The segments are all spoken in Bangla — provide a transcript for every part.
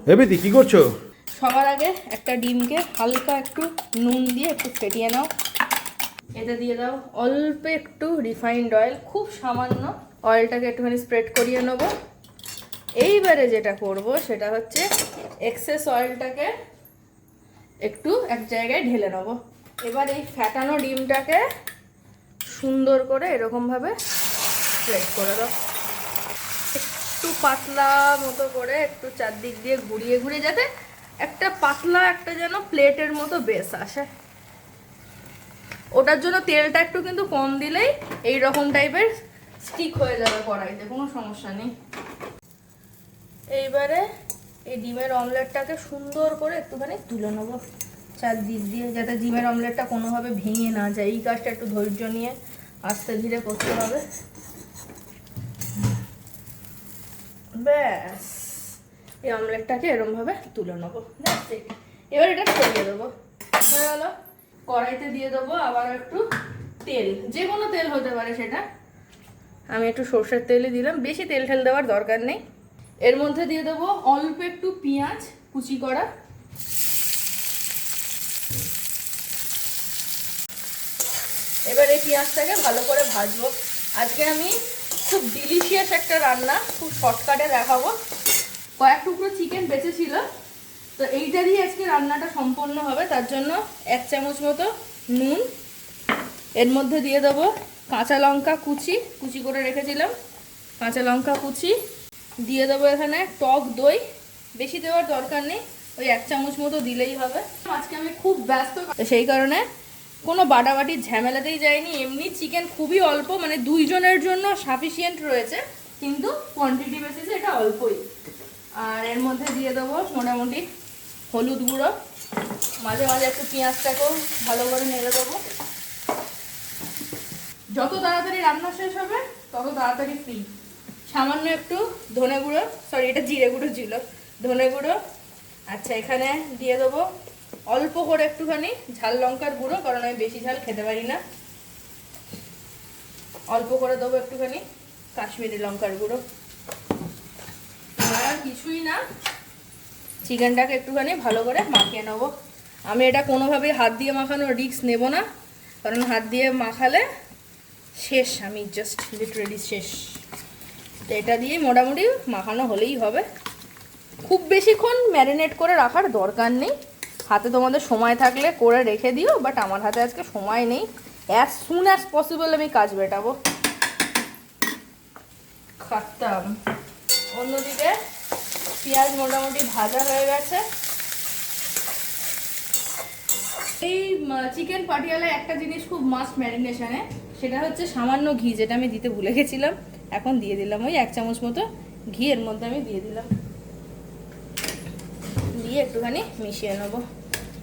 এবিদি কি করছো? সবার আগে একটা ডিমকে হালকা একটু নুন দিয়ে একটু ফেটিয়ে নাও। এতে দিয়ে দাও অল্প একটু রিফাইন্ড অয়েল, খুব সামান্য। অয়েলটাকে একটুখানি স্প্রেড করিয়ে নেবো। এইবারে যেটা করব সেটা হচ্ছে এক্সেস অয়েলটাকে একটু এক জায়গায় ঢেলে নেবো। এবার এই ফ্যাটানো ডিমটাকে সুন্দর করে এরকমভাবে স্প্রেড করে দাও। একটু পাতলা মতো করে একটু চারদিক দিয়ে ঘুরিয়ে ঘুরিয়ে যাতে একটা পাতলা একটা যেন প্লেটের মতো বেস আসে। ওটার জন্য তেলটা একটু কিন্তু কম দিলেই এই রকম টাইপের স্টিক হয়ে যাবে কড়াইতে, কোনো সমস্যা নেই। এইবারে এই ডিমের অমলেটটাকে সুন্দর করে একটুখানি তুলে নেবো চারদিক দিয়ে, যাতে ডিমের অমলেটটা কোনোভাবে ভেঙে না যায়। এই কাজটা একটু ধৈর্য নিয়ে আস্তে ধীরে করতে হবে। ব্যাস, এই অমলেটটাকে এরমভাবে তুলে নেবো। এবার এটা ছড়িয়ে দেবো। হয়ে গেল। কড়াইতে দিয়ে দেবো আবার একটু তেল, যে কোনো তেল হতে পারে সেটা। আমি একটু সর্ষের তেলই দিলাম, বেশি তেল ঠেল দেওয়ার দরকার নেই। এর মধ্যে দিয়ে দেবো অল্প একটু পেঁয়াজ কুচি করা। এবার এই পেঁয়াজটাকে ভালো করে ভাজবো। আজকে আমি খুব ডিলিশিয়াস একটা রান্না খুব শর্টকাটে দেখাবো। কয়েক টুকরো চিকেন বেঁচেছিল, তো এইটা দিয়ে আজকে রান্নাটা সম্পন্ন হবে। তার জন্য 1 চামচ মতো নুন, এর মধ্যে দিয়ে দেবো কাঁচা লঙ্কা কুচি কুচি করে রেখেছিলাম, কাঁচা লঙ্কা কুচি দিয়ে দেবো। এখানে টক দই, বেশি দেওয়ার দরকার নেই, ওই 1 চামচ মতো দিলেই হবে। আজকে আমি খুব ব্যস্ত, সেই কারণে কোনো বাটাবাটির ঝামেলাতেই যায়নি। এমনি চিকেন খুবই অল্প, মানে 2 জনের জন্য সাফিসিয়েন্ট রয়েছে, কিন্তু কোয়ান্টিটি বেসিসে এটা অল্পই। আর এর মধ্যে দিয়ে দেবো মোটামুটি হলুদ গুঁড়ো। মাঝে মাঝে একটু পেঁয়াজটাকেও ভালো করে নেড়ে দেবো। যত তাড়াতাড়ি রান্না শেষ হবে তত তাড়াতাড়ি ফ্রি। সামান্য একটু ধনে গুঁড়ো, সরি এটা জিরে গুঁড়ো ছিল, ধনে গুঁড়ো। আচ্ছা, এখানে দিয়ে দেবো অল্প করে একটুখানি ঝাল লঙ্কার গুঁড়ো, কারণ আমি বেশি ঝাল খেতে পারি না। অল্প করে দেবো একটুখানি কাশ্মীরি লঙ্কার গুঁড়ো। আর কিছুই না, চিকেনটাকে একটুখানি ভালো করে মাখিয়ে নেবো। আমি এটা কোনোভাবেই হাত দিয়ে মাখানোর রিস্ক নেব না, কারণ হাত দিয়ে মাখালে শেষ, আমি জাস্ট লিটারেলি শেষ। তো এটা দিয়ে মোটামুটি মাখানো হলেই হবে। খুব বেশিক্ষণ ম্যারিনেট করে রাখার দরকার নেই। হাতে তোমাদের সময় থাকলে করে রেখে দিও, বাট আমার হাতে আজকে সময় নেই। অ্যাজ সুন অ্যাজ পসিবল আমি কাজ মেটাবো। খাতাম। অন্যদিকে পেঁয়াজ মোটামুটি ভাজা হয়ে গেছে। এই চিকেন পাটিয়ালায় একটা জিনিস খুব মাস্ট ম্যারিনেশনে, সেটা হচ্ছে সামান্য ঘি, যেটা আমি দিতে ভুলে গেছিলাম, এখন দিয়ে দিলাম। ওই 1 চামচ মতো ঘি এর মধ্যে আমি দিয়ে দিলাম, দিয়ে একটুখানি মিশিয়ে নেবো।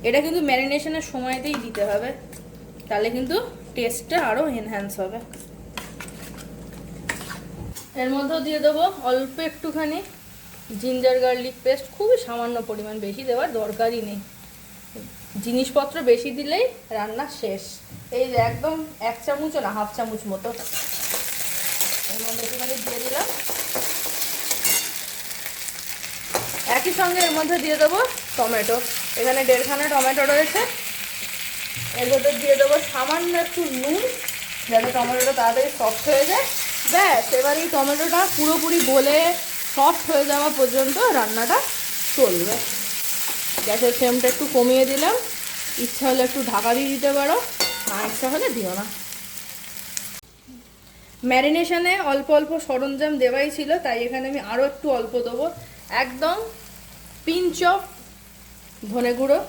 এটা কিন্তু ম্যারিনেশনের সময়তেই দিতে হবে, তাহলে কিন্তু টেস্টটা আরও এনহ্যান্স হবে। এর মধ্যেও দিয়ে দেবো অল্প একটুখানি জিঞ্জার গার্লিক পেস্ট, খুবই সামান্য পরিমাণ, বেশি দেওয়ার দরকারই নেই। জিনিসপত্র বেশি দিলেই রান্না শেষ। এই একদম 1 চামচও না, হাফ চামচ মতো এর মধ্যে একটুখানি দিয়ে দিলাম। একই সঙ্গে এর মধ্যে দিয়ে দেবো টমেটো। এখানে 1.5 খানা টমেটো রয়েছে। এর মধ্যে দিয়ে দেবো সামান্য একটু নুন, যাতে টমেটোটা তাড়াতাড়ি সফট হয়ে যায়। ব্যাস, এবার এই টমেটোটা পুরোপুরি গলে সফট হয়ে যাওয়া পর্যন্ত রান্নাটা চলবে। গ্যাসের ফ্লেমটা একটু কমিয়ে দিলাম। ইচ্ছা হলে একটু ঢাকা দিয়ে দিতে পারো, না ইচ্ছা হলে দিও না। ম্যারিনেশনে অল্প অল্প সরঞ্জাম দেওয়াই ছিল, তাই এখানে আমি আরও একটু অল্প দেবো। একদম পিঞ্চ অফ ধনে গুঁড়ো,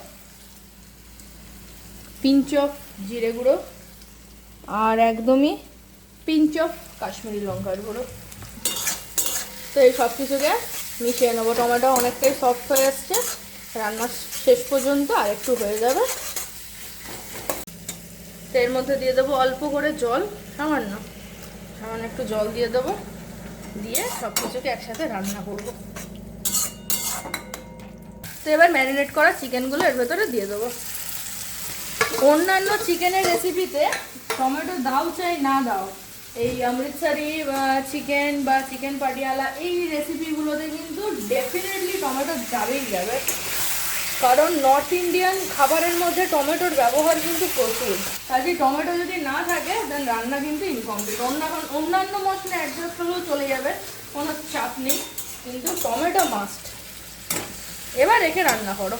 পিঞ্চ অফ জিরে গুঁড়ো, আর একদমই পিঞ্চ অফ কাশ্মীরি লঙ্কার গুঁড়ো। তো এই সব কিছুকে মিশিয়ে নেবো। টমেটো অনেকটাই সফট হয়ে আসছে, রান্না শেষ পর্যন্ত আর একটু হয়ে যাবে। তো এর মধ্যে দিয়ে দেবো অল্প করে জল, সামান্য সামান্য একটু জল দিয়ে দেবো, দিয়ে সব কিছুকে একসাথে রান্না করবো। তো এবার ম্যারিনেট করা চিকেনগুলো এর ভেতরে দিয়ে দেবো। অন্যান্য চিকেনের রেসিপিতে টমেটো দাও চাই না দাও, এই অমৃতসরি চিকেন বা চিকেন পাটিয়ালা এই রেসিপিগুলোতে কিন্তু ডেফিনেটলি টমেটো যাবেই যাবে, কারণ নর্থ ইন্ডিয়ান খাবারের মধ্যে টমেটোর ব্যবহার কিন্তু প্রচুর। কাজে টমেটো যদি না থাকে দেন রান্না কিন্তু ইনকমপ্লিট। অন্যান্য মশলা অ্যাডজাস্ট হলেও চলে যাবে, কোনো চাপ নেই, কিন্তু টমেটো মাস্ট। এবার রেখে রান্না করো।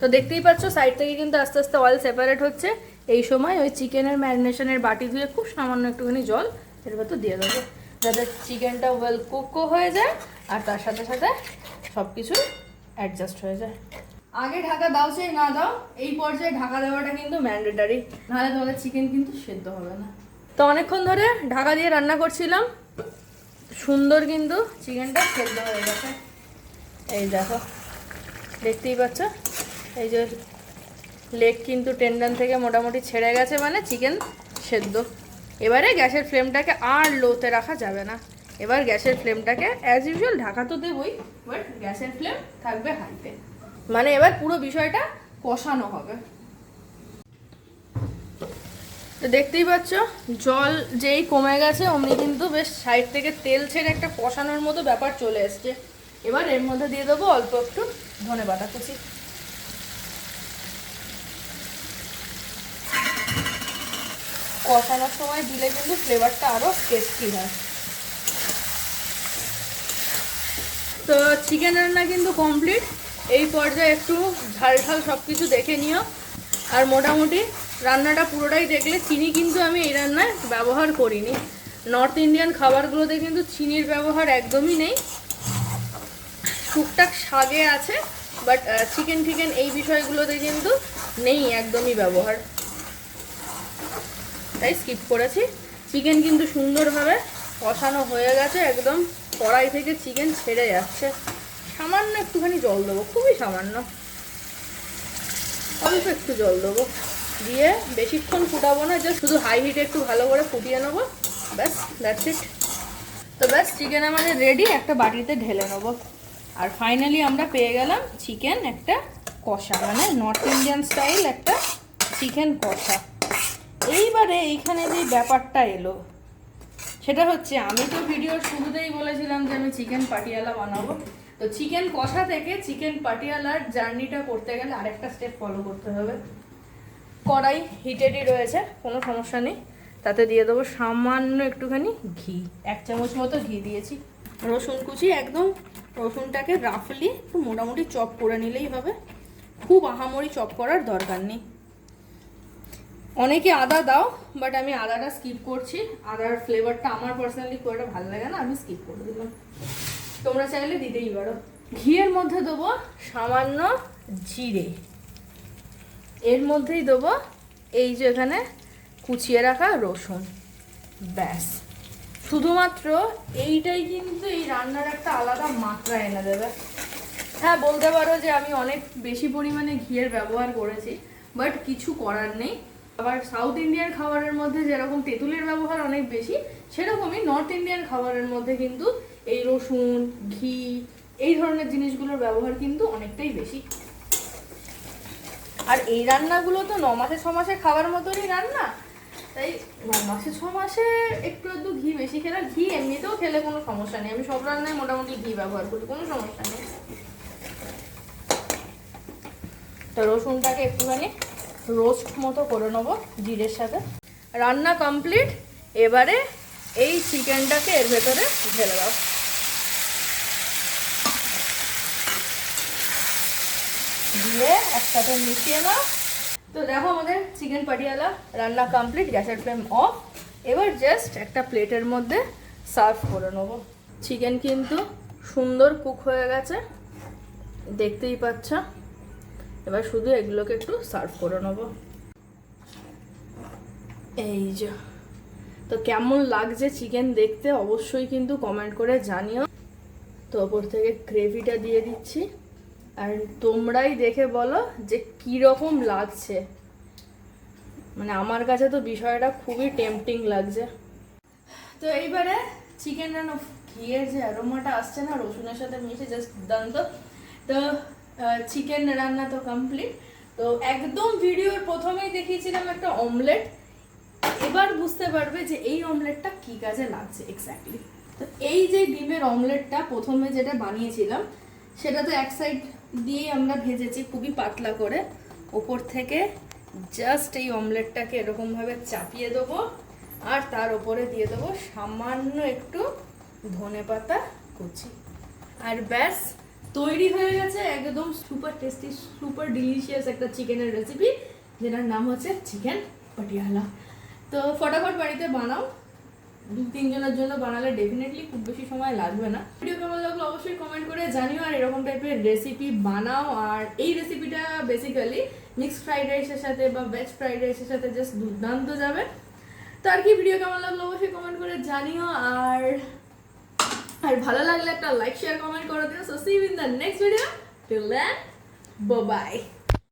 তো দেখতেই পাচ্ছ সাইড থেকে কিন্তু আস্তে আস্তে অয়েল সেপারেট হচ্ছে। এই সময় ওই চিকেনের ম্যারিনেশনের বাটি ধুয়ে খুব সামান্য একটুখানি জল এর ভেতর দিয়ে দেবো, যাতে চিকেনটা ওয়েল কুকও হয়ে যায় আর তার সাথে সাথে সব কিছু অ্যাডজাস্ট হয়ে যায়। আগে ঢাকা দাও চাই না দাও, এই পর্যায়ে ঢাকা দেওয়াটা কিন্তু ম্যান্ডেটারি, নাহলে তোমাদের চিকেন কিন্তু সেদ্ধ হবে না। তো অনেকক্ষণ ধরে ঢাকা দিয়ে রান্না করছিলাম, সুন্দর কিন্তু চিকেনটা সেদ্ধ হয়ে গেছে। এই দেখো, দেখতেই পাচ্ছ, এই যে লেগ কিন্তু টেন্ডন থেকে মোটামুটি ছেড়ে গেছে, মানে চিকেন সেদ্ধ। এবারে গ্যাসের ফ্লেমটাকে আর লোতে রাখা যাবে না, এবার গ্যাসের ফ্লেমটাকে অ্যাজ ইউজুয়াল ঢাকা তো দেবই, বাট গ্যাসের ফ্লেম থাকবে হাইতে, মানে এবার পুরো বিষয়টা কষানো হবে। তো দেখতেই পাচ্ছ জল যেই কমে গেছে অমনি কিন্তু বেশ সাইড থেকে তেল ছেড়ে একটা কষানোর মতো ব্যাপার চলে এসছে। এবার এর মধ্যে দিয়ে দেবো অল্প একটু ধনেপাতা কুচি। কষানোর সময় দিলে কিন্তু ফ্লেভারটা আরও টেস্টি হয়। তো চিকেন রান্না কিন্তু কমপ্লিট। এই পর্যায়ে একটু ঝাল ঝাল সব কিছু দেখে নিও। আর মোটামুটি রান্নাটা পুরোটাই দেখলে, চিনি কিন্তু আমি এই রান্নায় ব্যবহার করিনি। নর্থ ইন্ডিয়ান খাবারগুলোতে কিন্তু চিনির ব্যবহার একদমই নেই, টুকটাক শাকে আছে, বাট চিকেন টিকেন এই বিষয়গুলোতে কিন্তু নেই একদমই ব্যবহার, তাই স্কিপ করেছি। চিকেন কিন্তু সুন্দরভাবে কষানো হয়ে গেছে, একদম কড়াই থেকে চিকেন ছেড়ে যাচ্ছে। সামান্য একটুখানি জল দেবো, খুবই সামান্য, অল্প একটু জল দেবো, দিয়ে বেশিক্ষণ ফুটাবো না, জাস্ট শুধু হাই হিটে একটু ভালো করে ফুটিয়ে নেবো, ব্যাস, দ্যাটস ইট। তো ব্যাস, চিকেন আমাদের রেডি, একটা বাটিতে ঢেলে নেবো। আর ফাইনালি আমরা পেয়ে গেলাম চিকেন একটা কষা, মানে নর্থ ইন্ডিয়ান স্টাইল একটা চিকেন কষা। এইবারে এইখানে যে ব্যাপারটা এলো সেটা হচ্ছে, আমি তো ভিডিওর শুরুতেই বলেছিলাম যে আমি চিকেন পাটিয়ালা বানাবো। তো চিকেন কষা থেকে চিকেন পাটিয়ালার জার্নিটা করতে গেলে আরেকটা স্টেপ ফলো করতে হবে। কড়াই হিটেডই রয়েছে, কোনো সমস্যা নেই, তাতে দিয়ে দেবো সামান্য একটুখানি ঘি, 1 চামচ মতো ঘি দিয়েছি। রসুন কুচি, একদম রসুনটাকে রাফলি একটু মোটামুটি চপ করে নিলেই হবে, খুব আহামরি চপ করার দরকার নেই। অনেকে আদা দাও, বাট আমি আদাটা স্কিপ করছি, আদার ফ্লেভারটা আমার পার্সোনালি খুব একটা ভালো লাগে না, আমি স্কিপ করে দিলাম, তোমরা চাইলে দিতেই পারো। ঘিয়ের মধ্যে দেবো সামান্য জিরে, এর মধ্যেই দেবো এই যে এখানে কুচিয়ে রাখা রসুন, ব্যাস। শুধুমাত্র এইটাই কিন্তু এই রান্নার একটা আলাদা মাত্রা এনে দেবে। হ্যাঁ, বলতে পারো যে আমি অনেক বেশি পরিমাণে ঘিয়ের ব্যবহার করেছি, বাট কিছু করার নেই। আবার সাউথ ইন্ডিয়ান খাবারের মধ্যে যেরকম তেঁতুলের ব্যবহার অনেক বেশি, সেরকমই নর্থ ইন্ডিয়ান খাবারের মধ্যে কিন্তু এই রসুন, ঘি, এই ধরনের জিনিসগুলোর ব্যবহার কিন্তু অনেকটাই বেশি। আর এই রান্নাগুলো তো 9 মাসে 6 মাসে খাবার মতনই রান্না, তাই 9 মাসে 6 মাসে একটু একটু ঘি বেশি খেলে, ঘি এমনিতেও খেলে কোনো সমস্যা নেই, আমি সব রান্নায় মোটামুটি ঘি ব্যবহার করি, কোনো সমস্যা নেই। তো রসুনটাকে একটুখানি রোস্ট মতো করে নেবো জিরের সাথে। রান্না কমপ্লিট, এবারে এই চিকেনটাকে এর ভেতরে ঢেলে দাও। দিয়ে একসাথে মিশিয়ে নাও। তো দেখো আমাদের চিকেন পাটিয়ালা রান্না কমপ্লিট, গ্যাসের ফ্লেম অফ। এবার জাস্ট একটা প্লেটের মধ্যে সার্ভ করে নেবো। চিকেন কিন্তু সুন্দর কুক হয়ে গেছে, দেখতেই পাচ্ছ। এবার শুধু এগুলোকে একটু সার্ভ করে নেবো। এই যে, তো কেমন লাগছে চিকেন দেখতে অবশ্যই কিন্তু কমেন্ট করে জানিও। তো ওপর থেকে গ্রেভিটা দিয়ে দিচ্ছি, আর তোমরাই দেখে বলো যে কীরকম লাগছে। মানে আমার কাছে তো বিষয়টা খুবই টেম্পটিং লাগছে। তো এইবারে চিকেন রান্না, ঘিয়ের যে অ্যারোমাটা আসছে না রসুনের সাথে মিশে, জাস্ট দুর্দান্ত। তো চিকেন রান্না তো কমপ্লিট। তো একদম ভিডিওর প্রথমেই দেখিয়েছিলাম একটা অমলেট, এবার বুঝতে পারবে যে এই অমলেটটা কি কাজে লাগছে এক্স্যাক্টলি। তো এই যে ডিমের অমলেটটা প্রথমে যেটা বানিয়েছিলাম সেটা তো এক সাইড দিয়ে আমরা ভেজেছি খুবই পাতলা করে, ওপর থেকে জাস্ট এই অমলেটটাকে এরকমভাবে চাপিয়ে দেবো আর তার ওপরে দিয়ে দেবো সামান্য একটু ধনেপাতা কুচি, আর ব্যাস তৈরি হয়ে গেছে একদম সুপার টেস্টি সুপার ডিলিশিয়াস একটা চিকেনের রেসিপি, যেটার নাম হচ্ছে চিকেন পাটিয়ালা। তো ফটাফট বাড়িতে বানাও, 2-3 জনের জন্য বানালে ডেফিনেটলি খুব বেশি সময় লাগবে না। ভিডিও কেমন লাগলো অবশ্যই কমেন্ট করে জানিও, আর এরকম টাইপের রেসিপি বানাও। আর এই রেসিপিটা বেসিক্যালি মিক্সড ফ্রাইড রাইসের সাথে বা ভেজ ফ্রাইড রাইসের সাথে জাস্ট দুর্দান্ত যাবে। তো আর কি, ভিডিও কেমন লাগলো অবশ্যই কমেন্ট করে জানিও, আর ভালো লাগলে একটা লাইক শেয়ার কমেন্ট করে দিও। So see you in the next video, till then bye by.